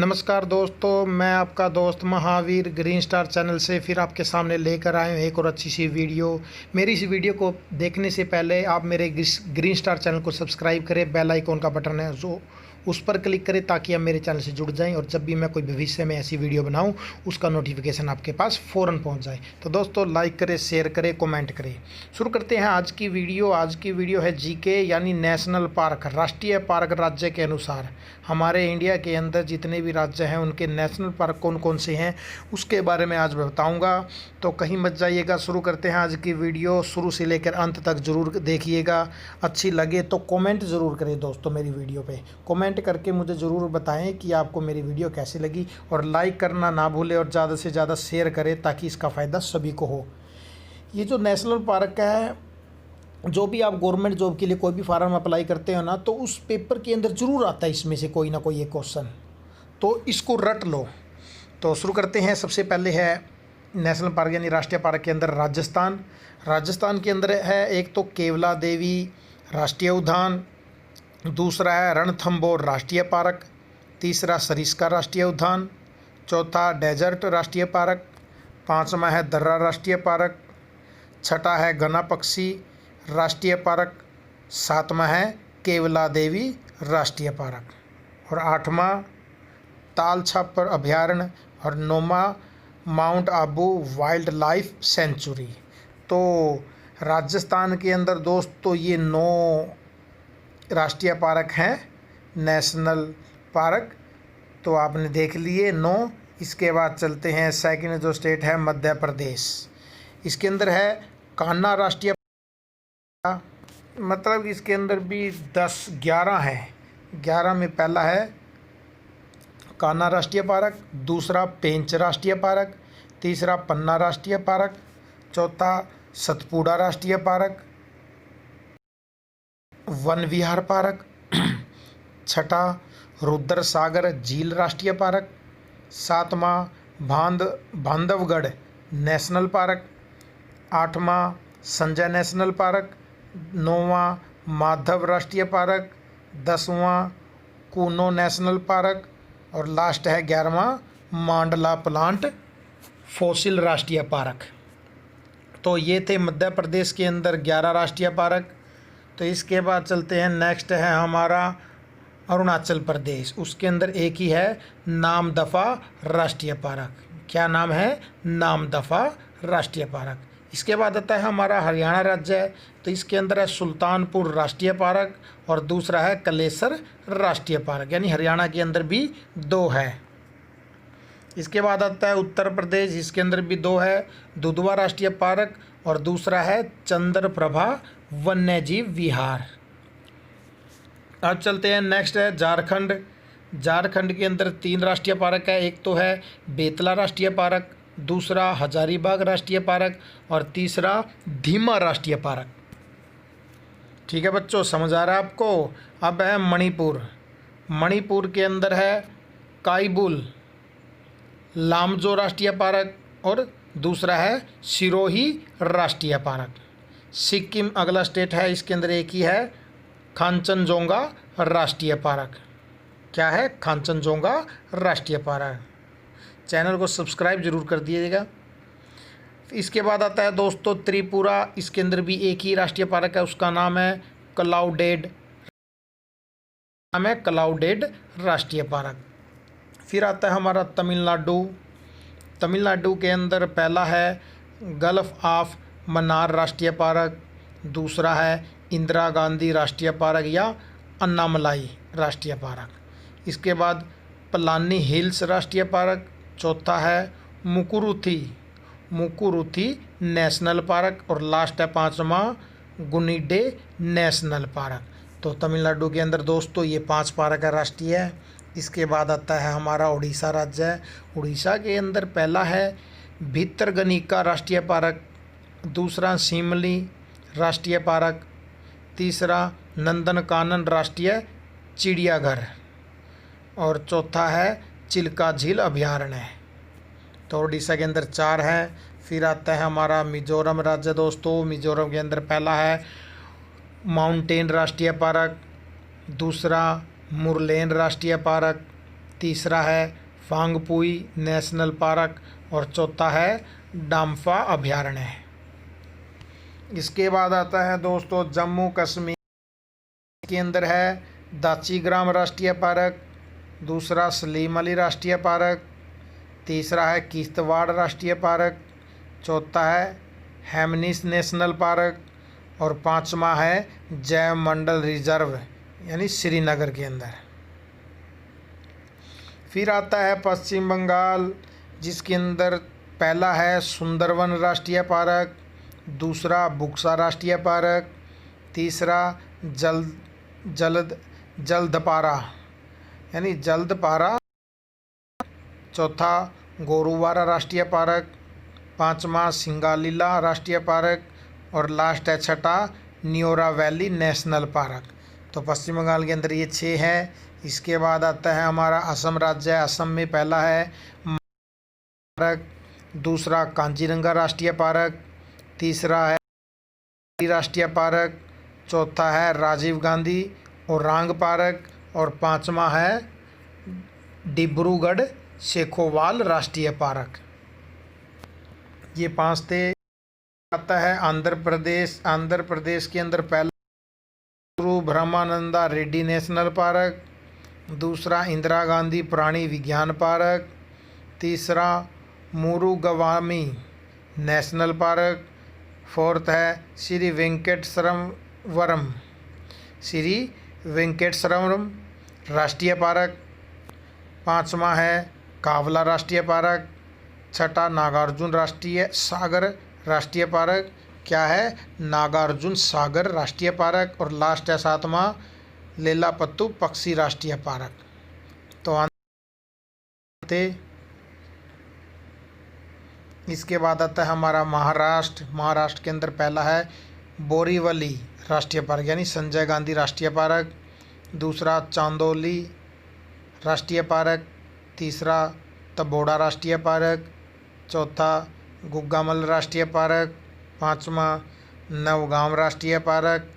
नमस्कार दोस्तों, मैं आपका दोस्त महावीर ग्रीन स्टार चैनल से फिर आपके सामने लेकर आए हूँ एक और अच्छी सी वीडियो। मेरी इस वीडियो को देखने से पहले आप मेरे ग्रीन स्टार चैनल को सब्सक्राइब करें। बेल आइकॉन का बटन है जो उस पर क्लिक करें ताकि आप मेरे चैनल से जुड़ जाएं और जब भी मैं कोई भविष्य में ऐसी वीडियो बनाऊं उसका नोटिफिकेशन आपके पास फ़ौरन पहुंच जाए। तो दोस्तों, लाइक करें, शेयर करें, कमेंट करें। शुरू करते हैं आज की वीडियो। आज की वीडियो है जीके यानी नेशनल पार्क, राष्ट्रीय पार्क राज्य के अनुसार। हमारे इंडिया के अंदर जितने भी राज्य हैं उनके नेशनल पार्क कौन कौन से हैं उसके बारे में आज बताऊँगा, तो कहीं मत जाइएगा। शुरू करते हैं आज की वीडियो। शुरू से लेकर अंत तक ज़रूर देखिएगा। अच्छी लगे तो कमेंट ज़रूर करें दोस्तों। मेरी वीडियो पे कमेंट करके मुझे ज़रूर बताएं कि आपको मेरी वीडियो कैसी लगी, और लाइक करना ना भूलें और ज़्यादा से ज़्यादा शेयर करें ताकि इसका फ़ायदा सभी को हो। ये जो नेशनल पार्क है, जो भी आप गवर्नमेंट जॉब के लिए कोई भी फार्म अप्लाई करते हो ना, तो उस पेपर के अंदर ज़रूर आता है इसमें से कोई ना कोई एक क्वेश्चन, तो इसको रट लो। तो शुरू करते हैं। सबसे पहले है नेशनल पार्क यानी राष्ट्रीय पार्क के अंदर राजस्थान के अंदर है एक तो केवला देवी राष्ट्रीय उद्यान, दूसरा है रणथंबोर राष्ट्रीय पार्क, तीसरा सरिस्का राष्ट्रीय उद्यान, चौथा डेजर्ट राष्ट्रीय पार्क, पाँचवा है दर्रा राष्ट्रीय पार्क, छठा है गना पक्षी राष्ट्रीय पार्क, सातवां है केवला देवी राष्ट्रीय पार्क, और आठवां ताल छापर अभयारण्य, और नौवां mount Abu wild life sanctuary. तो राजस्थान के अंदर दोस्तों ये 9 राष्ट्रीय पार्क हैं, नेशनल पार्क। तो आपने देख लिए 9। इसके बाद चलते हैं सेकंड जो स्टेट है मध्य प्रदेश। इसके अंदर है कान्हा राष्ट्रीय, मतलब इसके अंदर भी 11 है। 11 में पहला है कान्हा राष्ट्रीय पार्क, दूसरा पेंच राष्ट्रीय पार्क, तीसरा पन्ना राष्ट्रीय पार्क, चौथा सतपुड़ा राष्ट्रीय पार्क, वन विहार पार्क, छठा रुद्र सागर झील राष्ट्रीय पार्क, सातवां बांधवगढ़ नेशनल पार्क, आठवां संजय नेशनल पार्क, नौवां माधव राष्ट्रीय पार्क, 10वां कूनो नेशनल पार्क, और लास्ट है 11वां मांडला प्लांट फॉसिल राष्ट्रीय पार्क। तो ये थे मध्य प्रदेश के अंदर 11 राष्ट्रीय पार्क। तो इसके बाद चलते हैं, नेक्स्ट है हमारा अरुणाचल प्रदेश। उसके अंदर एक ही है नामदफा राष्ट्रीय पार्क। क्या नाम है? नामदफा राष्ट्रीय पार्क। इसके बाद आता है हमारा हरियाणा राज्य है, तो इसके अंदर है सुल्तानपुर राष्ट्रीय पार्क, और दूसरा है कलेसर राष्ट्रीय पार्क, यानी हरियाणा के अंदर भी 2 है। इसके बाद आता है उत्तर प्रदेश। इसके अंदर भी 2 है, दुधवा राष्ट्रीय पार्क, और दूसरा है चंद्रप्रभा वन्यजीव विहार। अब चलते हैं, नेक्स्ट है झारखंड के अंदर 3 राष्ट्रीय पार्क है। एक तो है बेतला राष्ट्रीय पार्क, दूसरा हजारीबाग राष्ट्रीय पार्क, और तीसरा धीमा राष्ट्रीय पार्क। ठीक है बच्चों, समझ आ रहा है आपको? अब है मणिपुर के अंदर है काइबुल लामजो राष्ट्रीय पार्क, और दूसरा है सिरोही राष्ट्रीय पार्क। सिक्किम अगला स्टेट है, इसके अंदर एक ही है कांचनजोंगा राष्ट्रीय पार्क। क्या है? कांचनजोंगा राष्ट्रीय पार्क। चैनल को सब्सक्राइब जरूर कर दीजिएगा। इसके बाद आता है दोस्तों त्रिपुरा। इसके अंदर भी एक ही राष्ट्रीय पार्क है, उसका नाम है क्लाउडेड राष्ट्रीय पार्क। फिर आता है हमारा तमिलनाडु के अंदर पहला है गल्फ ऑफ मन्नार राष्ट्रीय पार्क, दूसरा है इंदिरा गांधी राष्ट्रीय पार्क या अन्नामलाई राष्ट्रीय पार्क। इसके बाद पलानी हिल्स राष्ट्रीय पार्क, चौथा है मुकुरुथी नेशनल पार्क, और लास्ट है 5वां गुनिडे नेशनल पार्क। तो तमिलनाडु के अंदर दोस्तों ये 5 पार्क है राष्ट्रीय। इसके बाद आता है हमारा उड़ीसा राज्य है। उड़ीसा के अंदर पहला है भितरकनिका राष्ट्रीय पार्क, दूसरा शिमली राष्ट्रीय पार्क, तीसरा नंदनकानन राष्ट्रीय चिड़ियाघर, और चौथा है चिल्का झील अभयारण्य। तो उड़ीसा के अंदर 4 है। फिर आता है हमारा मिजोरम राज्य दोस्तों। मिजोरम के अंदर पहला है माउंटेन राष्ट्रीय पार्क, दूसरा मुरलेन राष्ट्रीय पार्क, तीसरा है फांगपुई नेशनल पार्क और चौथा है डाम्फा अभयारण्य। इसके बाद आता है दोस्तों जम्मू कश्मीर के अंदर है दाचीग्राम राष्ट्रीय पार्क, दूसरा सलीम अली राष्ट्रीय पार्क, तीसरा है किश्तवाड़ राष्ट्रीय पार्क, चौथा है हेमनिस नेशनल पार्क और पांचवा है जैव मंडल रिजर्व यानी श्रीनगर के अंदर। फिर आता है पश्चिम बंगाल, जिसके अंदर पहला है सुंदरवन राष्ट्रीय पार्क, दूसरा बुक्सा राष्ट्रीय पार्क, तीसरा जल्दपारा यानी जल्दपारा, चौथा गोरुवारा राष्ट्रीय पार्क, पांचवा सिंगालीला राष्ट्रीय पार्क और लास्ट है छठा न्योरा वैली नेशनल पार्क। तो पश्चिम बंगाल के अंदर ये 6 है। इसके बाद आता है हमारा असम राज्य। असम में पहला है पार्क, दूसरा कांजीरंगा राष्ट्रीय पार्क, तीसरा है राष्ट्रीय पार्क, चौथा है राजीव गांधी ओरांग पार्क और पांचवा है डिब्रूगढ़ सेखोवाल राष्ट्रीय पार्क। ये 5 थे। आता है आंध्र प्रदेश। आंध्र प्रदेश के अंदर पहला गुरु ब्रह्मानंदा रेड्डी नेशनल पार्क, दूसरा इंदिरा गांधी प्राणी विज्ञान पार्क, तीसरा मुरुगवामी नेशनल पार्क, फोर्थ है श्री वेंकटेश्वरम राष्ट्रीय पार्क, पांचवा है कावला राष्ट्रीय पार्क, छठा नागार्जुन राष्ट्रीय पार्क। क्या है? नागार्जुन सागर राष्ट्रीय पार्क और लास्ट है 7वां लेलापत्तू पक्षी राष्ट्रीय पार्क। तो आते इसके बाद आता है हमारा महाराष्ट्र। महाराष्ट्र के अंदर पहला है बोरीवली राष्ट्रीय पार्क यानी संजय गांधी राष्ट्रीय पार्क, दूसरा चांदोली राष्ट्रीय पार्क, तीसरा तबोड़ा राष्ट्रीय पार्क, चौथा गुग्गामल राष्ट्रीय पार्क, पांचवा नवगांव राष्ट्रीय पार्क,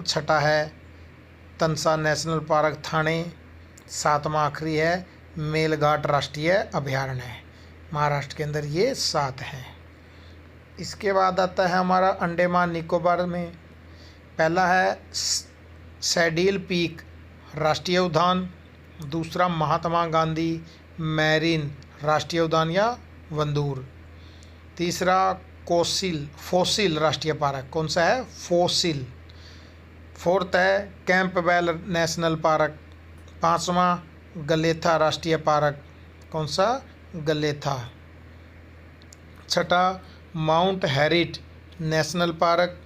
छठा है तनसा नेशनल पार्क थाने, सातवां आखिरी है मेलघाट राष्ट्रीय अभयारण्य। महाराष्ट्र के अंदर ये 7 हैं। इसके बाद आता है हमारा अंडमान निकोबार में पहला है सैडिल पीक राष्ट्रीय उद्यान, दूसरा महात्मा गांधी मैरीन राष्ट्रीय उद्यान या वंदूर, तीसरा फोसिल राष्ट्रीय पार्क। कौन सा है? फोसिल। फोर्थ है कैंपबेल नेशनल पार्क, पांचवा गलेथा राष्ट्रीय पार्क। कौन सा? गलेथा। छठा माउंट हैरिट नेशनल पार्क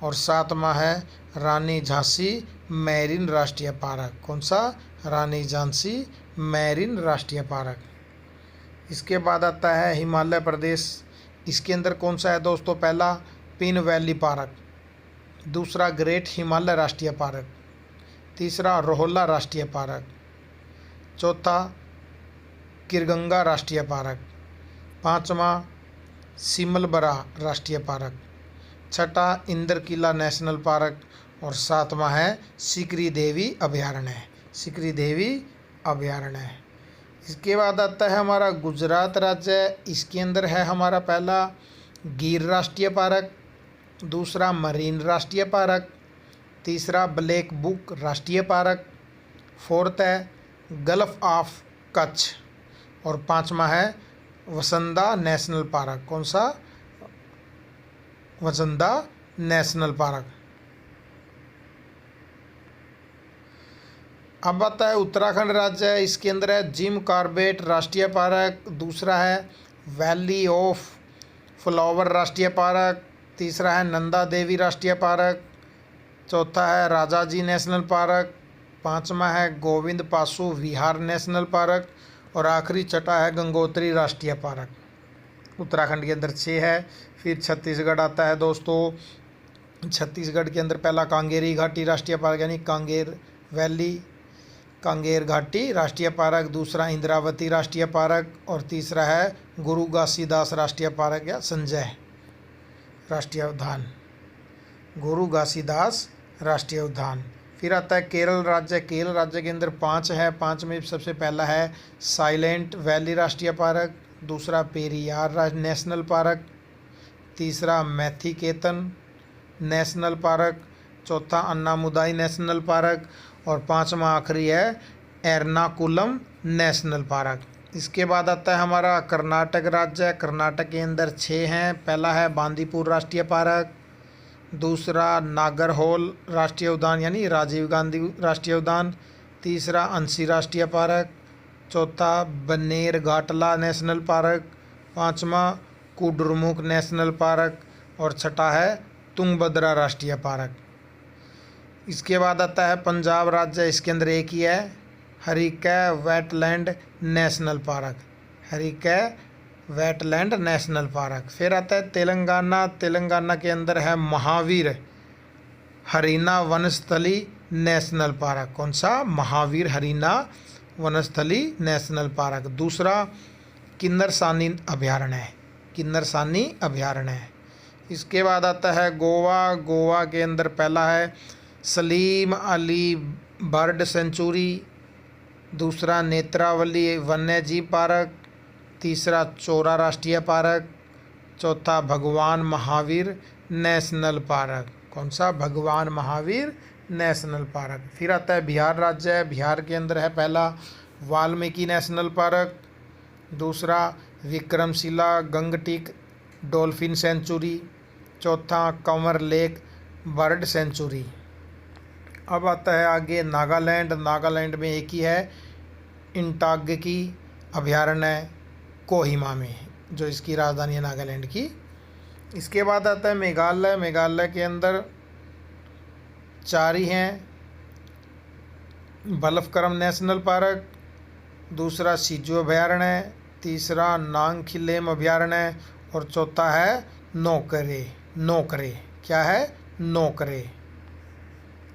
और सातवां है रानी झांसी मैरीन राष्ट्रीय पार्क। कौन सा? रानी झांसी मैरीन राष्ट्रीय पार्क। इसके बाद आता है हिमालय प्रदेश। इसके अंदर कौन सा है दोस्तों? पहला पिन वैली पार्क, दूसरा ग्रेट हिमालय राष्ट्रीय पार्क, तीसरा रोहला राष्ट्रीय पार्क, चौथा किरगंगा राष्ट्रीय पार्क, पांचवा सिमलबरा राष्ट्रीय पार्क, छठा इंद्रकिला नेशनल पार्क और सातवां है सिकरी देवी अभयारण्य। सिकरी देवी अभयारण्य। इसके बाद आता है हमारा गुजरात राज्य। इसके अंदर है हमारा पहला गिर राष्ट्रीय पार्क, दूसरा मरीन राष्ट्रीय पार्क, तीसरा ब्लैक बुक राष्ट्रीय पार्क, फोर्थ है गल्फ ऑफ कच्छ और पांचवा है वसंदा नेशनल पार्क। कौन सा? वसंदा नेशनल पार्क। अब आता है उत्तराखंड राज्य। इसके अंदर है जिम कॉर्बेट राष्ट्रीय पार्क, दूसरा है वैली ऑफ फ्लावर राष्ट्रीय पार्क, तीसरा है नंदा देवी राष्ट्रीय पार्क, चौथा है राजाजी नेशनल पार्क, पांचवा है गोविंद पासु विहार नेशनल पार्क और आखिरी छठा है गंगोत्री राष्ट्रीय पार्क। उत्तराखंड के अंदर 6 है। फिर छत्तीसगढ़ आता है दोस्तों। छत्तीसगढ़ के अंदर पहला कांगेरी घाटी राष्ट्रीय पार्क यानी कांगेर घाटी राष्ट्रीय पार्क, दूसरा इंद्रावती राष्ट्रीय पार्क और तीसरा है गुरु घासीदास राष्ट्रीय पार्क या संजय राष्ट्रीय उद्यान। गुरु घासीदास राष्ट्रीय उद्यान। फिर आता है केरल राज्य। केरल राज्य के अंदर 5 है। 5 में सबसे पहला है साइलेंट वैली राष्ट्रीय पार्क, दूसरा पेरियार नेशनल पार्क, तीसरा मैथीकेतन नेशनल पार्क, चौथा अन्नामुदाई नेशनल पार्क और 5वां आखिरी है एर्नाकुलम नेशनल पार्क। इसके बाद आता है हमारा कर्नाटक राज्य। कर्नाटक के अंदर 6 हैं। पहला है बांदीपुर राष्ट्रीय पार्क, दूसरा नागरहोल राष्ट्रीय उद्यान यानी राजीव गांधी राष्ट्रीय उद्यान, तीसरा अंशी राष्ट्रीय पार्क, चौथा बन्नेरघाटला नेशनल पार्क, 5वां कुडुरमुख नेशनल पार्क और छठा है तुंगभद्रा राष्ट्रीय पार्क। इसके बाद आता है पंजाब राज्य। इसके अंदर एक ही है Harike wetland national park, Harike wetland national park. फिर आता है तेलंगाना। तेलंगाना के अंदर है महावीर हरीना वनस्थली नेशनल पार्क। कौन सा? Mahavir Harina Vanasthali national park. दूसरा किन्नरसानी अभयारण्य है, किन्नरसानी अभयारण्य है। इसके बाद आता है गोवा। गोवा के अंदर पहला है सलीम अली बर्ड सेंचुरी, दूसरा नेत्रावली वन्यजीव पार्क, तीसरा चोरा राष्ट्रीय पार्क, चौथा भगवान महावीर नेशनल पार्क। कौन सा? भगवान महावीर नेशनल पार्क। फिर आता है बिहार राज्य। बिहार के अंदर है पहला वाल्मीकि नेशनल पार्क, दूसरा विक्रमशिला गंगटीक डॉल्फिन सेंचुरी, चौथा कंवर लेक बर्ड सेंचुरी। अब आता है आगे नागालैंड। नागालैंड में एक ही है इंटाग्की अभयारण्य कोहिमा में, जो इसकी राजधानी है नागालैंड की। इसके बाद आता है मेघालय। मेघालय के अंदर 4 ही हैं, बलफकरम नेशनल पार्क, दूसरा सिजू अभयारण्य, तीसरा नांगखिलेम अभयारण्य और चौथा है नोकरे। नोकरे क्या है? नोकरे।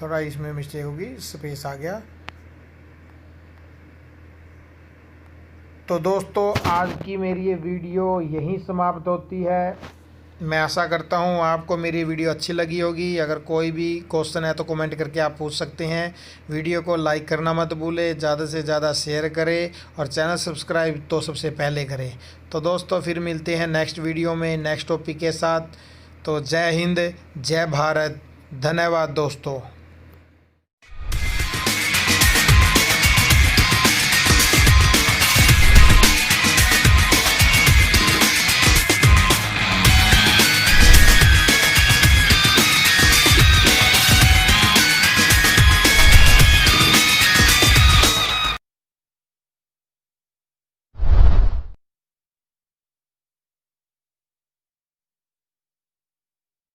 थोड़ा इसमें मिस्टेक होगी, स्पेस आ गया। तो दोस्तों आज की मेरी ये वीडियो यहीं समाप्त होती है। मैं आशा करता हूँ आपको मेरी वीडियो अच्छी लगी होगी। अगर कोई भी क्वेश्चन है तो कमेंट करके आप पूछ सकते हैं। वीडियो को लाइक करना मत भूलें, ज़्यादा से ज़्यादा शेयर करें और चैनल सब्सक्राइब तो सबसे पहले करें। तो दोस्तों फिर मिलते हैं नेक्स्ट वीडियो में नेक्स्ट टॉपिक के साथ। तो जय हिंद, जय भारत, धन्यवाद दोस्तों।